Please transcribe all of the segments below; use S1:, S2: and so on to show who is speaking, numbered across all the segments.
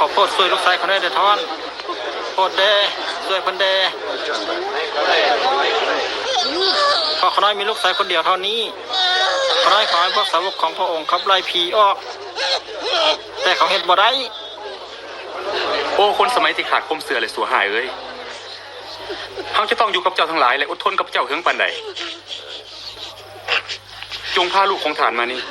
S1: ขอโพดช่วยลูกชายเขาได้เดทอนโพดเดช่วยเพิ่นเดพอเขาน้อยมีลูกชายคนเดียวเท่านี้เขาน้อยขอให้พวกสาวกของพระองค์ขับไล่ผีออก แต่เขาเห็นบ่ได้
S2: โอ้คนสมัยที่ขาดคมเสือเลยสัวหายเอ้ยเขาจะต้องอยู่กับเจ้าทั้งหลายและอดทนกับเจ้าเฮืองปันใดจงพาลูกของฐานมานี่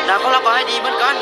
S1: ดาวของเราก็ให้ดีเหมือนกัน